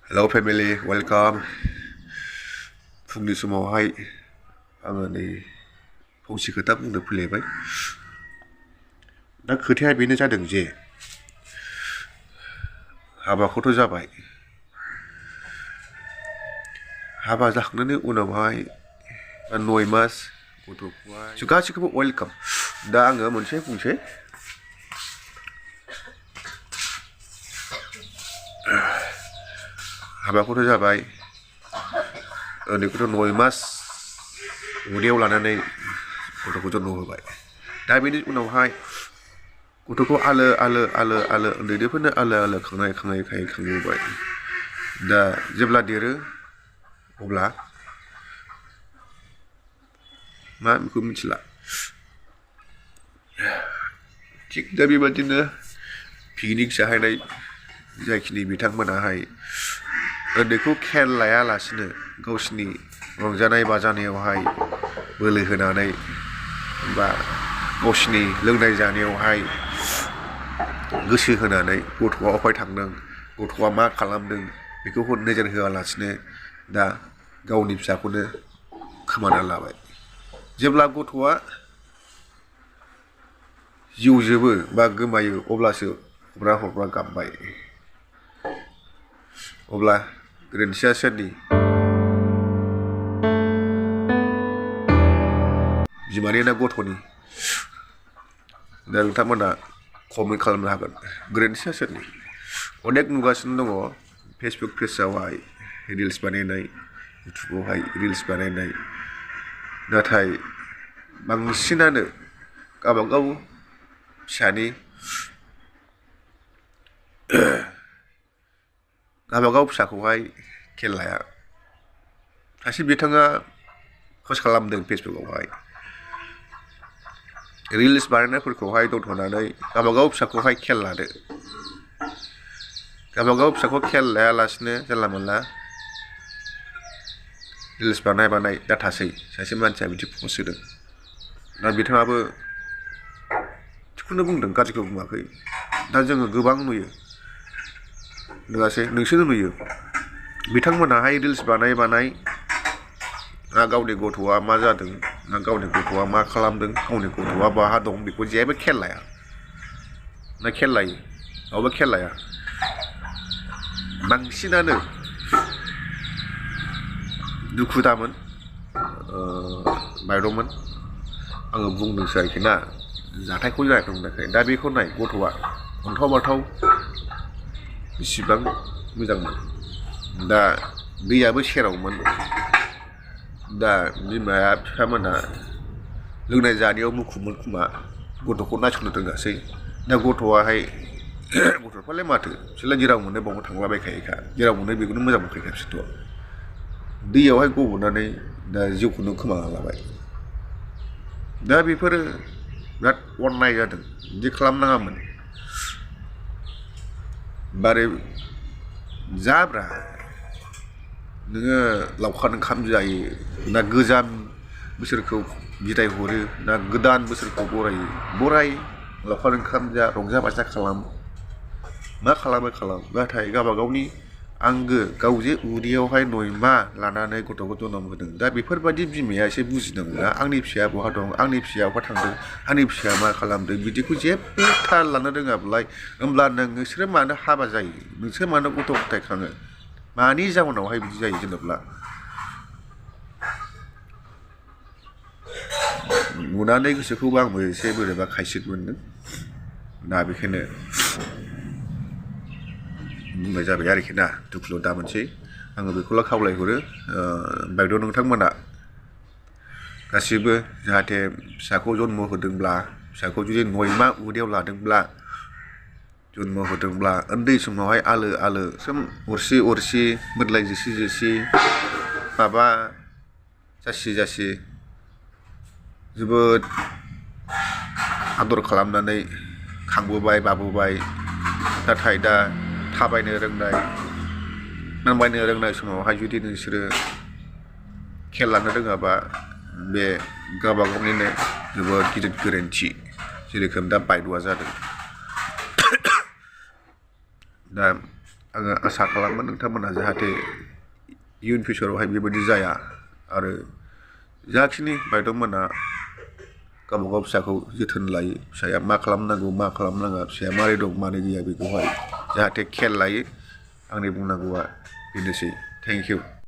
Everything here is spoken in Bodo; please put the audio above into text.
Hello family, welcome. फुंनि समावहाय आङो नै फंसे खोथा बुंनो फैलायबाय। दा खोथाया बेनो जादों जे हाबाखौथ' जाबाय। हाबा जाखांनायनि उनावहाय 9 मास गथ'खौहाय गासैखौबो वेलकाम। दा आङो मोनसे बुंसै। हाबाखौथ' जाबाय। उन्दैखौथ' 9 मास उदैयाव लानानै गथ'खौ जन्म होबाय। दा बेनि उनावहाय गथ'खौ आलो उन्दैनिफ्रायनो आलो खाङै खांबोबाय। दा जेब्ला देरो अब्ला मा बेखौ मिथिला। थिग दा बेबादिनो पिकनिक जाहैनाय जायखिनि बिथांमोनाहाय उन्दैखौ खेल लायालासिनो गावसिनि रंजानाय बाजानायावहाय बोलो होनानै बा गावसिनि लोंनाय जानायावहाय गोसो होनानै गथ'आ अफाय थांदों, गथ'आ मा खालामदों बेखौ नोजोर होआलासिनो दा गावनि फिसाखौनो खोमाना लाबाय। जेब्ला गथ'आ जिउ जोबो बा गोमायो अब्लासो हब्रा गाबबाय। अब्ला गोरोन्थिया सोरनि? बिमानि ना गथ'नि? दा नोंथांमोना कमेन्ट खालामनो हागोन गोरोन्थिया सोरनि? अनेक नुगासिनो दङ फेसबुक पेजआवहाय रिल्स बानायनाय, इउटुबावहाय रिल्स बानायनाय। नाथाय बांसिनानो गावबागाव फिसानि गावबागाव फिसाखौहाय खेल लाया। सासे बिथाङा पस्ट खालामदों फेसबुकआवहाय रिल्स बानायनायफोरखौहाय दोनथ'नानै गावबागाव फिसाखौहाय खेल लादो। गावबागाव फिसाखौ खेल लायालासिनो जानला मोनला रिल्स बानाय जाथासै। सासे मानसिया बिदि पस्ट होदों। दा बिथाङाबो थिगखौनो बुंदों, गाज्रिखौ बुङाखै। दा जोङो गोबां नुयो, नङासै? नोंसोरनो नुयो बिथांमोनाहाय रिल्स बानाय ना गावनि गथ'आ मा जादों, ना गावनि गथ'आ मा खालामदों, गावनि गथ'आ बहा दं बेखौ जेबो खेल लाया। ना खेल लायो? रावबो खेल लाया। बांसिनानो दुखु दामोन माइरंमोन। आङो बुंदोंसो आरोखि ना, जाथायखौ जायाखै बुंनायखाय। दा बेखौ नाय, गथ'आ अन्थाव बाथाव बेसेबां मोजांमोन। दा दैयाबो सेरावमोन। दा बिमाया बिफामोना लोंनाय जानायाव मुखुबमोन खोमा, गथ'खौ नायसननो रोङासै। दा गथ'आहाय गथ'फ्रालाय माथो, बिसोरलाय जेराव मोनो बावनो थांलाबायखायोखा, जेराव मोनो बेखौनो मोजां मोनखायोखा बिसोरथ'। दैयावहाय गब'नानै दा जिउखौनो खोमाना लाबाय। दा बेफोरो बिराद अननाय जादों, बिदि खालामनाङामोन। बारे जाब्रा नोङो लावखार ओंखाम जायो ना गोजाम बोसोरखौ बिदाय हरो ना गोदान बोसोरखौ बराय। लावखार ओंखाम जा, रंजा बाजा खालाम, मा खालामो खालाम। नाथाय गावबागावनि आंगो गाव जे उदैयावहाय 9 माह लानानै गथ'खौ जोनोम होदों। दा बेफोरबायदि बिमाया एसे बुजिनांगौना, आंनि फिसाया बहा दं, आंनि फिसाया बहा थांदों, आंनि फिसाया मा खालामदों, बिदिखौ जेबो थाल लानो रोङाब्लाय होमब्ला नोंसोरो मानो हाबा जायो, नोंसोर मानो गथ' गथाय खाङो, मानि जाउनावहाय बिदि जायो जेनेब्ला? नुनानै गोसोखौबो आंबो एसे बोरैबा खायसित मोनदों। दा बेखायनो बुंनाय जाबाय आरोखि ना, दुखुल' दा मोनसै। आङो बेखौल' खावलायहरो बायद' नोंथांमोना गासिबो जाहाथे फिसाखौ जन्म होदोंब्ला, फिसाखौ जुदि 9 माह उदैयाव लादोंब्ला, जन्म होदोंब्ला उन्दै समावहाय आलो सोम अरसि मोदलाय जोसि माबा जासि जोबोद आदर खालामनानै खांबोबाय बाबोबाय। नाथाय दा थाबायनो रोंनाय, नांबायनो रोंनाय समावहाय जुदि नोंसोरो खेल लानो रोङाबा बे गावबागावनिनो जोबोद गिदिर गोरोन्थि। जेरोखोम दा बायद'आ जादों। दा आङो आसा खालामो नोंथांमोनहा जाहाथे इयुन फिउचारावहाय बेबायदि जाया आरो जाखिनि बायद'मोना गावबा गाव फिसाखौ जोथोन लायो फिसाया मा खालामनांगौ मा खालामनाङा फिसाया मारै दं मारै गैया बेखौहाय जाहाथे खेल लायो आंनि बुंनांगौआ बेनोसै थेंक इउ